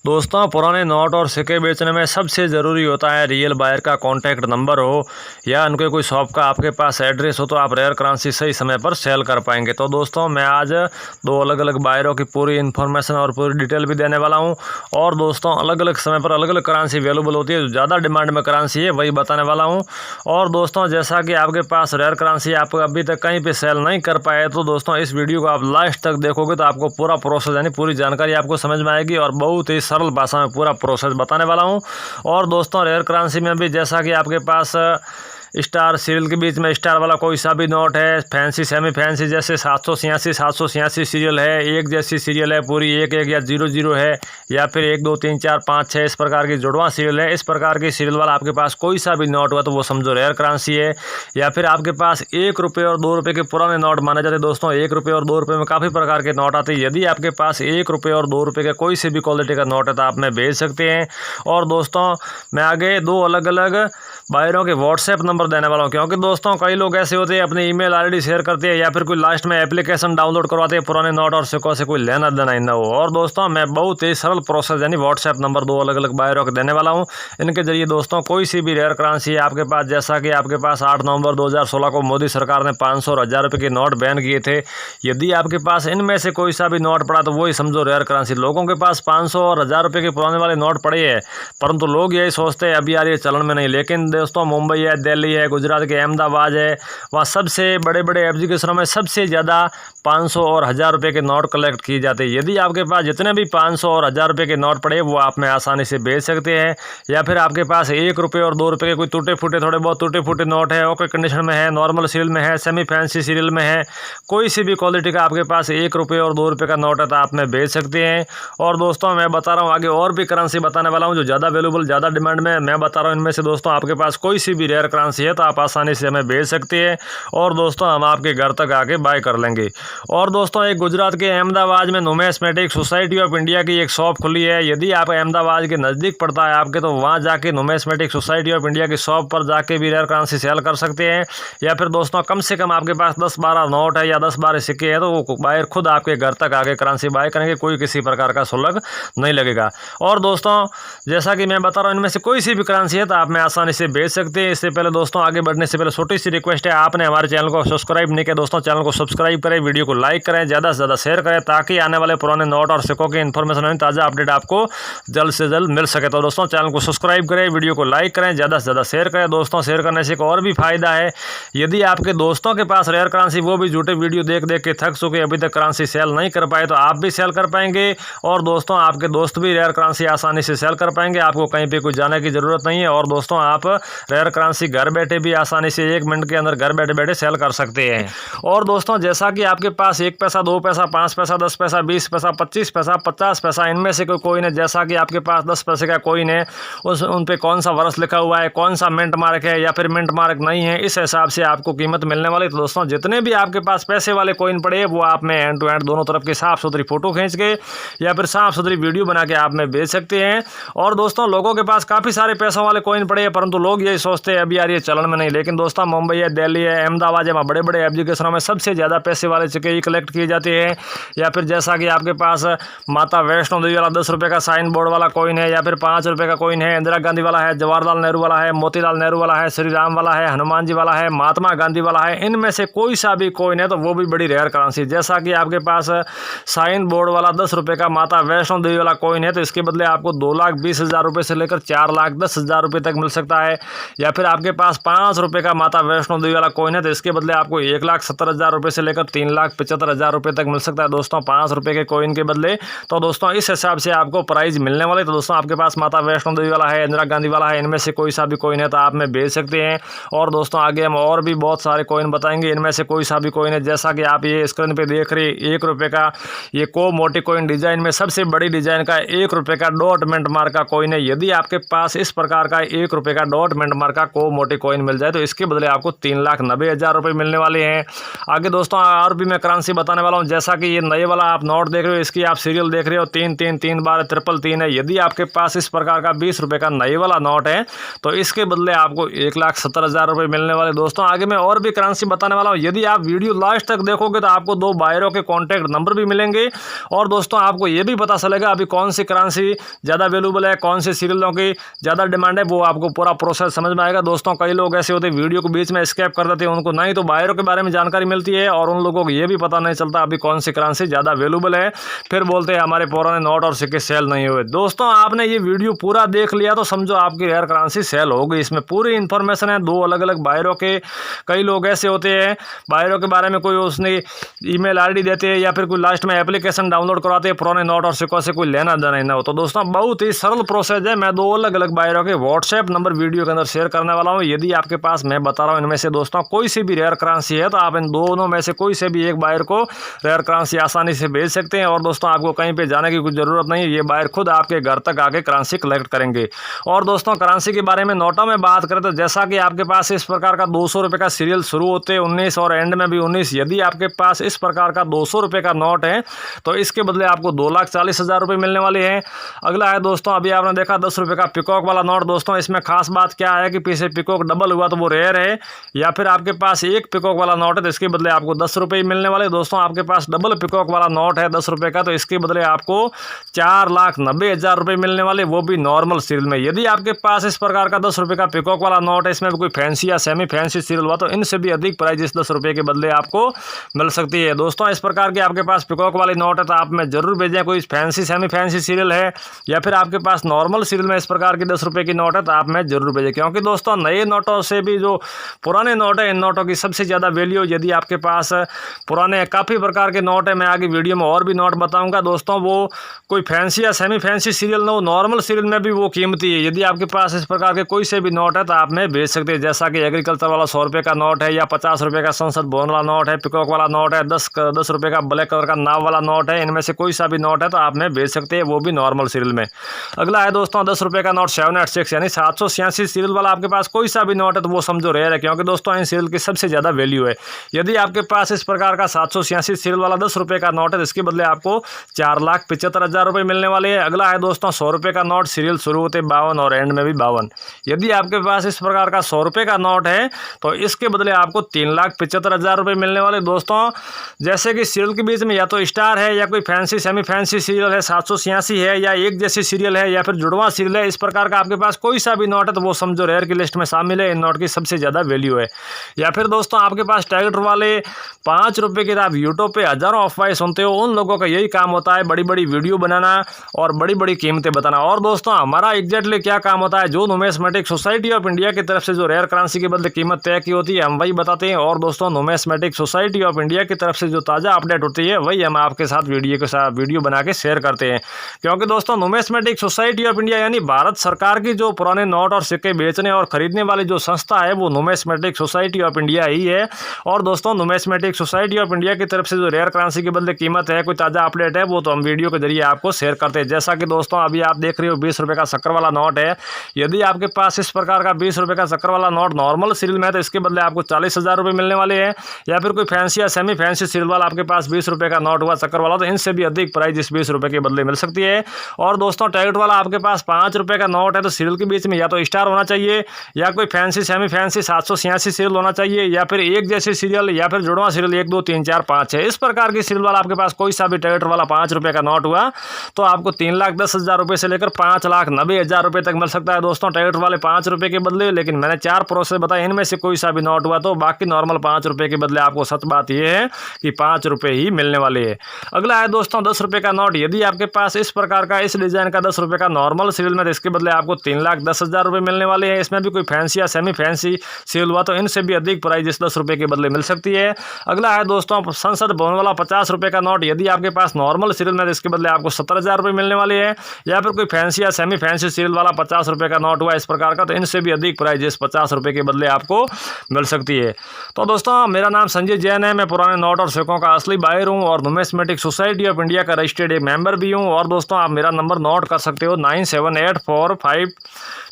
दोस्तों, पुराने नोट और सिक्के बेचने में सबसे ज़रूरी होता है रियल बायर का कॉन्टैक्ट नंबर हो या उनके कोई शॉप का आपके पास एड्रेस हो, तो आप रेयर करेंसी सही समय पर सेल कर पाएंगे। तो दोस्तों, मैं आज दो अलग अलग बायरों की पूरी इन्फॉर्मेशन और पूरी डिटेल भी देने वाला हूं। और दोस्तों, अलग अलग समय पर अलग अलग करेंसी अवेलेबल होती है, जो ज़्यादा डिमांड में करेंसी है वही बताने वाला हूँ। और दोस्तों, जैसा कि आपके पास रेयर करेंसी आप अभी तक कहीं पर सेल नहीं कर पाए, तो दोस्तों इस वीडियो को आप लास्ट तक देखोगे तो आपको पूरा प्रोसेस यानी पूरी जानकारी आपको समझ में आएगी और बहुत ही सरल भाषा में पूरा प्रोसेस बताने वाला हूं। और दोस्तों, रेयर करेंसी में भी जैसा कि आपके पास स्टार सीरियल के बीच में स्टार वाला कोई सा भी नोट है, फैंसी सेमी फैंसी जैसे 786 सीरियल है, एक जैसी सीरियल है पूरी 1 1 या 0 0 है, या फिर 1 2 3 4 5 6 इस प्रकार की जुड़वा सीरियल है। इस प्रकार की सीरियल वाला आपके पास कोई सा भी नोट हुआ तो वो समझो रेयर करेंसी है। या फिर आपके पास 1 रुपये और 2 रुपये के पुराने नोट माने जाते हैं। दोस्तों, 1 रुपये और 2 रुपये में काफ़ी प्रकार के नोट आते हैं। यदि आपके पास 1 रुपये और 2 रुपये का कोई से भी क्वालिटी का नोट है तो आप में भेज सकते हैं। और दोस्तों, मैं आगे दो अलग अलग बायरों के व्हाट्सएप नंबर देने वाला हूँ, क्योंकि दोस्तों कई लोग ऐसे होते हैं अपनी ईमेल आईडी शेयर करते हैं या फिर कोई लास्ट में एप्लीकेशन डाउनलोड करवाते हैं पुराने नोट और सिक्कों से कोई लेना देना ही ना हो। और दोस्तों, मैं बहुत ही सरल प्रोसेस यानी व्हाट्सएप नंबर दो अलग अलग बायरों के देने वाला हूँ। इनके जरिए दोस्तों कोई सी भी रेयर करेंसी है आपके पास, जैसा कि आपके पास 8 नवंबर 2016 को मोदी सरकार ने 500 और 1000 रुपये के नोट बैन किए थे। यदि आपके पास इनमें से कोई सा भी नोट पड़ा तो वही समझो रेयर करेंसी। लोगों के पास 500 और 1000 रुपये के पुराने वाले नोट पड़े हैं, परंतु लोग यही सोचते हैं अभी यार ये चलन में नहीं। लेकिन दोस्तों, मुंबई है, दिल्ली है, गुजरात के अहमदाबाद है, वहाँ सबसे बड़े बड़े एग्जीक्यूशनों में सबसे ज़्यादा 500 और 1000 रुपये के नोट कलेक्ट किए जाते हैं। यदि आपके पास जितने भी 500 और 1000 रुपये के नोट पड़े वो आप में आसानी से बेच सकते हैं। या फिर आपके पास 1 रुपये और 2 रुपये के कोई टूटे फूटे थोड़े बहुत टूटे फूटे नोट है, ओके कंडीशन में है, नॉर्मल सीरियल में है, सेमी फैंसी सीरियल में है, कोई सी भी क्वालिटी का आपके पास 1 रुपये और 2 रुपये का नोट है तो आप में बेच सकते हैं। और दोस्तों, मैं बता रहा हूँ आगे और भी करेंसी बताने वाला हूँ जो ज़्यादा अवेलेबल ज़्यादा डिमांड में मैं बता रहा हूँ। इनमें से दोस्तों आपके पास कोई सी भी रेयर करेंसी है तो आप आसानी से हमें भेज सकते हैं और दोस्तों हम आपके घर तक आके बाय कर लेंगे। और दोस्तों, एक गुजरात के अहमदाबाद में नुमिस्मेटिक सोसाइटी ऑफ इंडिया की एक शॉप खुली है। यदि आप अहमदाबाद के नज़दीक पड़ता है आपके, तो वहाँ जाके नुमिस्मेटिक सोसाइटी ऑफ इंडिया की शॉप पर जाके भी रेयर करेंसी सेल कर सकते हैं। या फिर दोस्तों, कम से कम आपके पास 10-12 नोट है या 10-12 सिक्के हैं तो वो बायर खुद आपके घर तक आके करेंसी बाय करेंगे, कोई किसी प्रकार का शुल्क नहीं लगेगा। और दोस्तों, जैसा कि मैं बता रहा हूँ इनमें से कोई सी भी करेंसी है तो आप में आसानी से बेच सकते हैं। इससे पहले दोस्तों, आगे बढ़ने से पहले छोटी सी रिक्वेस्ट है, आपने हमारे चैनल को सब्सक्राइब नहीं किया दोस्तों, चैनल को सब्सक्राइब करें, वीडियो को लाइक करें, ज़्यादा से ज़्यादा शेयर करें, ताकि आने वाले पुराने नोट और सिक्कों की इन्फॉर्मेशन यानी ताज़ा अपडेट आपको जल्द से जल्द मिल सके। तो दोस्तों, चैनल को सब्सक्राइब करें, वीडियो को लाइक करें, ज़्यादा से ज़्यादा शेयर करें। दोस्तों, शेयर करने से एक और भी फायदा है, यदि आपके दोस्तों के पास रेयर करेंसी वो भी झूठे वीडियो देख देख के थक चुके अभी तक करेंसी सेल नहीं कर पाए, तो आप भी सेल कर पाएंगे। और दोस्तों, आपके दोस्त भी रेयर करेंसी आसानी से सेल कर पाएंगे, आपको कहीं पे कुछ जाने की ज़रूरत नहीं है। और दोस्तों, आप रेयर करेंसी घर बैठे भी आसानी से 1 मिनट के अंदर घर बैठे बैठे सेल कर सकते हैं। और दोस्तों, जैसा कि आपके पास 1 पैसा 2 पैसा 5 पैसा 10 पैसा 20 पैसा 25 पैसा 50 पैसा इनमें से कोई कॉइन है, जैसा कि आपके पास 10 पैसे का कॉइन है, उन पे कौन सा वर्ष लिखा हुआ है, कौन सा मिंट मार्क है या फिर मिंट मार्क नहीं है, इस हिसाब से आपको कीमत मिलने वाली। तो दोस्तों, जितने भी आपके पास पैसे वाले कॉइन पड़े हैं वो आप में एंड टू एंड दोनों तरफ की साफ सुथरी फोटो खींच के या फिर साफ सुथरी वीडियो बना के आप में बेच सकते हैं। और दोस्तों, लोगों के पास काफ़ी सारे पैसों वाले कॉइन पड़े हैं, परंतु लोग यही सोचते हैं अभी यार ये चलन में नहीं। लेकिन दोस्तों, मुंबई है, दिल्ली है, अहमदाबाद है, बड़े बड़े एप्लीकेशनों में सबसे ज़्यादा पैसे वाले सिक्के ही कलेक्ट किए जाते हैं। या फिर जैसा कि आपके पास माता वैष्णो देवी वाला 10 रुपये का साइन बोर्ड वाला कॉइन है, या फिर 5 रुपये का कॉइन है, इंदिरा गांधी वाला है, जवाहरलाल नेहरू वाला है, मोतीलाल नेहरू वाला है, श्री राम वाला है, हनुमान जी वाला है, महात्मा गांधी वाला है, इनमें से कोई सा भी कॉइन है तो वो भी बड़ी रेयर करेंसी। जैसा कि आपके पास साइन बोर्ड वाला 10 रुपये का माता वैष्णो देवी वाला कॉइन है तो इसके बदले आपको 2,20,000 रुपये से लेकर 4,10,000 रुपये तक मिल सकता है। या फिर आपके पास 5 रुपये का माता वैष्णो देवी वाला कॉइन है तो इसके बदले आपको 1,70,000 रुपये से लेकर 3,75,000 रुपये तक मिल सकता है दोस्तों, 5 रुपये के कॉइन के बदले। तो दोस्तों, इस हिसाब से आपको प्राइस मिलने वाले। तो दोस्तों, आपके पास माता वैष्णो देवी वाला है, इंदिरा गांधी वाला है, इनमें से कोई सा भी कॉइन है तो आप में बेच सकते हैं। और दोस्तों, आगे हम और भी बहुत सारे कॉइन बताएंगे, इनमें से कोई सा भी कॉइन है, जैसा कि आप ये स्क्रीन पे देख रहे 1 रुपये का ये को मोटी कॉइन डिजाइन में सबसे बड़ी डिजाइन का 1 रुपये का डॉट मिंट मार्क का कॉइन है। यदि आपके पास इस प्रकार का 1 रुपये का डॉट मिंट मार्क का को मोटी कॉइन मिल जाए तो इसके बदले आपको 3,90,000 रुपये मिलने वाले हैं। आगे दोस्तों और भी मैं करेंसी बताने वाला हूँ, जैसा कि ये नए वाला आप नोट देख रहे हो, इसकी आप सीरियल देख रहे हो 333 3 है। यदि आपके पास इस प्रकार का 20 रुपये का नए वाला नोट है तो इसके बदले आपको 1,70,000 रुपये मिलने वाले। दोस्तों आगे मैं और भी करेंसी बताने वाला हूँ, यदि आप वीडियो लास्ट तक देखोगे तो आपको 2 बायरों के कॉन्टैक्ट नंबर भी मिलेंगे और दोस्तों आपको ये भी पता चलेगा अभी कौन सी करेंसी ज़्यादा वैल्यूबल है, कौन सी सीरियलों की ज़्यादा डिमांड है, वो आपको पूरा प्रोसेस समझ में आएगा। दोस्तों कई लोग ऐसे होते हैं वीडियो को बीच में स्किप कर देते हैं, उनको नहीं तो बायरों के बारे में जानकारी मिलती है और उन लोगों को ये भी पता नहीं चलता अभी कौन सी करेंसी ज़्यादा वैल्यूबल है, फिर बोलते हैं हमारे पुराने नोट और सिक्के सेल नहीं हुए। दोस्तों आपने ये वीडियो पूरा देख लिया तो समझो आपकी रेयर करेंसी सेल हो गई। इसमें पूरी इन्फॉर्मेशन है 2 अलग अलग बायरों के। कई लोग ऐसे होते हैं बायरों के बारे में कोई उसने ईमेल आईडी देते हैं या फिर कोई लास्ट में एप्लीकेशन डाउनलोड करवाते हैं पुराने नोट और सिक्कों से कोई लेना देना ही ना हो। तो दोस्तों बहुत ही सरल प्रोसेस है, मैं 2 अलग अलग बायरों के व्हाट्सएप नंबर वीडियो के अंदर शेयर करने वाला हूँ। यदि आपके पास मैं बता रहा हूँ इनमें से दोस्तों कोई सी भी रेयर करेंसी है तो आप इन दोनों में से कोई से भी एक बायर को रेयर करेंसी आसानी से भेज सकते हैं और दोस्तों आपको कहीं पे जाने की कुछ ज़रूरत नहीं है, ये बायर खुद आपके घर तक आके करेंसी कलेक्ट करेंगे। और दोस्तों करेंसी के बारे में नोटों में बात करें तो जैसा कि आपके पास इस प्रकार का 200 रुपये का सीरियल शुरू होते हैं 19 और एंड में भी 19, यदि आपके पास इस प्रकार का 200 रुपये का नोट है तो इसके बदले आपको 2,40,000 रुपये मिलने वाले हैं। अगला है दोस्तों अभी आपने देखा 10 रुपये का पिकॉक वाला नोट। दोस्तों इसमें खास बात क्या है कि पीछे पिकॉक डबल हुआ तो वो रेयर है, या फिर आपके पास एक पिकॉक वाला नोट है तो इसके बदले आपको 10 रुपये मिलने वाले। दोस्तों आपके पास डबल पिकॉक वाला नोट है 10 रुपये का तो इसके बदले आपको 4,90,000 रुपये मिलने वाले, वो भी नॉर्मल सीरियल में। यदि आपके पास इस प्रकार का 10 रुपये का पिकॉक वाला नोट है, इसमें भी कोई फैंसी या सेमी फैंसी सीरियल हुआ तो इनसे भी अधिक प्राइस इस 10 रुपये के बदले आपको मिल सकती है। दोस्तों इस प्रकार के आपके पास पिकॉक वाली नोट है तो आप में जरूर भेजें, कोई फैंसी सेमी फैंसी सीरियल है या फिर आपके पास नॉर्मल सीरियल में इस प्रकार की 10 रुपये की नोट है तो आप में जरूर भेजें, क्योंकि दोस्तों नए नोटों से भी जो पुराने नोट है इन नोटों की सबसे ज़्यादा वैल्यू। यदि आपके पास पुराने काफ़ी प्रकार के नोट है, मैं आगे वीडियो में और भी नोट बताऊंगा दोस्तों, वो कोई फैंसी या सेमी फैंसी सीरियल ना हो, नॉर्मल सीरियल में भी वो कीमती है। यदि आपके पास इस प्रकार के कोई से भी नोट है तो आप में भेज सकते हैं, जैसा कि एग्रीकल्चर वाला 100 रुपये का नोट है या 50 रुपये का संसद भवन वाला नोट है, पिकॉक वाला नोट है, 10 रुपये का ब्लैक कलर का नाव वाला नोट है, इनमें से कोई सा भी नोट है तो आप में भेज सकते हैं, वो भी नॉर्मल सीरियल में। अगला है दोस्तों 10 रुपये का नोट 786 यानी 786 सीरियल वाला आपके पास कोई सा भी नोट है तो वो समझो रेयर है, क्योंकि दोस्तों इन सीरियल की सबसे ज़्यादा वैल्यू है। यदि आपके पास इस प्रकार का 786 सीरियल वाला 10 रुपये का नोट है तो इसके बदले आपको 4,75,000 रुपये मिलने वाले हैं। अगला है दोस्तों 100 रुपये का नोट, सीरियल शुरू होते 52 और एंड में भी 52। यदि आपके पास इस प्रकार का 100 रुपये का नोट है तो इसके बदले आपको 3,75,000 रुपये मिलने वाले। दोस्तों जैसे कि सीरियल के बीच में या तो स्टार है या कोई फैंसी सेमी फैंसी सीरियल है, 786 है या एक जैसी सीरियल है या फिर जुड़वा सीरियल है, इस प्रकार का आपके पास कोई सा भी नोट है तो वो समझो रेयर की लिस्ट में शामिल है, इन नोट की सबसे ज़्यादा वैल्यू है। या फिर दोस्तों आपके पास टाइगर वाले 5 रुपये की आप यूट्यूब पे हज़ारों अफवाहें सुनते हो, उन लोगों का यही काम होता है बड़ी बड़ी वीडियो बनाना और बड़ी बड़ी कीमतें बताना। और दोस्तों हमारा एग्जैक्टली क्या काम होता है, जो नुमिस्मेटिक सोसाइटी ऑफ इंडिया की तरफ से जो रेयर करेंसी के बदले कीमत तय की होती है हम वही बताते हैं, और दोस्तों नुमिस्मेटिक सोसाइटी ऑफ इंडिया की तरफ से जो ताज़ा अपडेट होती है वही हम आपके साथ वीडियो बना के शेयर करते हैं। क्योंकि दोस्तों नुमिस्मेटिक सोसाइटी ऑफ इंडिया यानी भारत सरकार की जो पुराने नोट और सिक्के बेचने और खरीदने वाली जो संस्था है वो नुमिस्मेटिक सोसाइटी ऑफ इंडिया ही है। और दोस्तों नुमिस्मेटिक सोसाइटी ऑफ इंडिया की तरफ से जो रेयर करेंसी के बदले कीमत है, कोई ताज़ा अपडेट है, वो तो हम वीडियो के जरिए आपको शेयर करते हैं। जैसा कि दोस्तों अभी आप देख रहे हो 20 रुपये का शक्कर वाला नोट है, यदि आपके पास इस प्रकार का 20 रुपये का शक्कर वाला नोट नॉर्मल सीरियल में है तो इसके बदले आपको 40,000 रुपये मिलने वाले हैं। या फिर कोई फैंसी या सेमी फैंसी सीरियल वाला आपके पास 20 रुपये का नोट हुआ शक्कर वाला तो इनसे भी अधिक प्राइस इस 20 रुपये के बदले मिल सकती है। और दोस्तों टैगेट वाला आपके पास 5 रुपये का नोट है तो सीरियल के बीच में या तो स्टार होना चाहिए या कोई फैंसी सेमी फैंसी 786 सीरियल होना चाहिए या फिर एक जैसे सीरियल या फिर जुड़वा सीरियल 1 2 3 4 5 है। इस प्रकार की सीरियल वाला आपके पास कोई सा भी टैगेट वाला 5 रुपये का नोट हुआ तो आपको 3,10,000 रुपये से लेकर 5,90,000 रुपये तक मिल सकता है दोस्तों टैगेट वाले 5 रुपये के बदले। लेकिन मैंने 4 प्रोसेस बताए, इनमें से कोई सा भी नोट हुआ तो बाकी नॉर्मल 5 रुपये के बदले आपको सच बात यह है कि 5 रुपये ही मिलने वाले हैं। अगला है दोस्तों 10 रुपये का नोट, यदि आपके पास इस प्रकार का इस डिजाइन का 10 रुपये का नॉर्मल सीरियल में तो इसके बदले आपको 3,10,000 रुपये मिलने वाले हैं। इसमें भी कोई फैंसी या सेमी फैंसी सीरियल हुआ तो इनसे भी अधिक प्राइस इस 10 रुपये के बदले मिल सकती है। अगला है दोस्तों संसद भवन वाला 50 रुपये का नोट, यदि आपके पास नॉर्मल सीरियल में तो इसके बदले आपको 17,000 रुपये मिलने वाले हैं। या फिर कोई फैंसी या सेमी फैंसी सीरियल वाला 50 रुपये का नोट हुआ इस प्रकार का तो इनसे भी अधिक प्राइस इस 50 रुपये के बदले आपको मिल सकती है। तो दोस्तों मेरा नाम संजय जैन है, मैं पुराने नोट और सिक्कों का असली बायर हूँ और नुमिस्मेटिक सोसाइटी ऑफ इंडिया का रजिस्टर्ड एक मेंबर भी हूँ। और दोस्तों आप मेरा नंबर नोट कर सकते हो 978452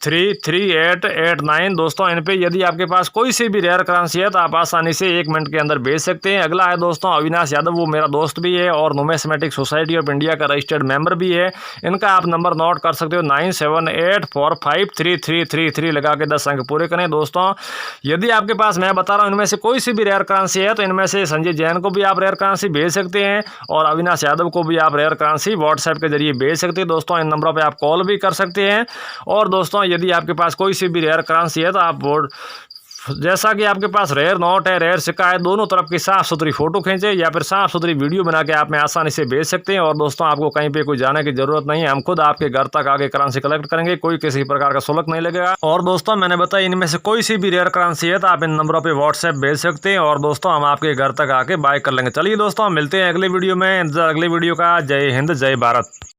333889। दोस्तों इन पे यदि आपके पास कोई सी भी रेयर करेंसी है तो आप आसानी से 1 मिनट के अंदर भेज सकते हैं। अगला है दोस्तों अविनाश यादव, वो मेरा दोस्त भी है और नुमिस्मेटिक सोसाइटी ऑफ इंडिया का रजिस्टर्ड मेंबर भी है। इनका आप नंबर नोट कर सकते हो 9784533333 लगा के 10 अंक पूरे करें। दोस्तों यदि आपके पास, मैं बता रहा हूँ, इनमें से कोई सी भी रेयर करेंसी है तो इनमें से संजय जैन को भी आप रेयर करेंसी भेज सकते हैं और अविनाश यादव को भी आप रेयर करेंसी व्हाट्सएप के जरिए भेज सकते हैं। दोस्तों इन नंबरों पे आप कॉल भी कर सकते हैं। और दोस्तों यदि आपके पास कोई सी भी रेयर करेंसी है तो आप जैसा कि आपके पास रेयर नोट है, रेयर सिक्का है, दोनों तरफ की साफ सुथरी फोटो खींचे या फिर साफ सुथरी वीडियो बना के आप में आसानी से भेज सकते हैं। और दोस्तों आपको कहीं पे कोई जाने की जरूरत नहीं है, हम खुद आपके घर तक आगे करेंसी कलेक्ट करेंगे, कोई किसी प्रकार का शुल्क नहीं लगेगा। और दोस्तों मैंने बताया इनमें से कोई सी भी रेयर करेंसी है तो आप इन नंबरों पर व्हाट्सएप भेज सकते हैं और दोस्तों हम आपके घर तक आके बाय कर लेंगे। चलिए दोस्तों मिलते हैं अगले वीडियो में, अगले वीडियो का। जय हिंद, जय भारत।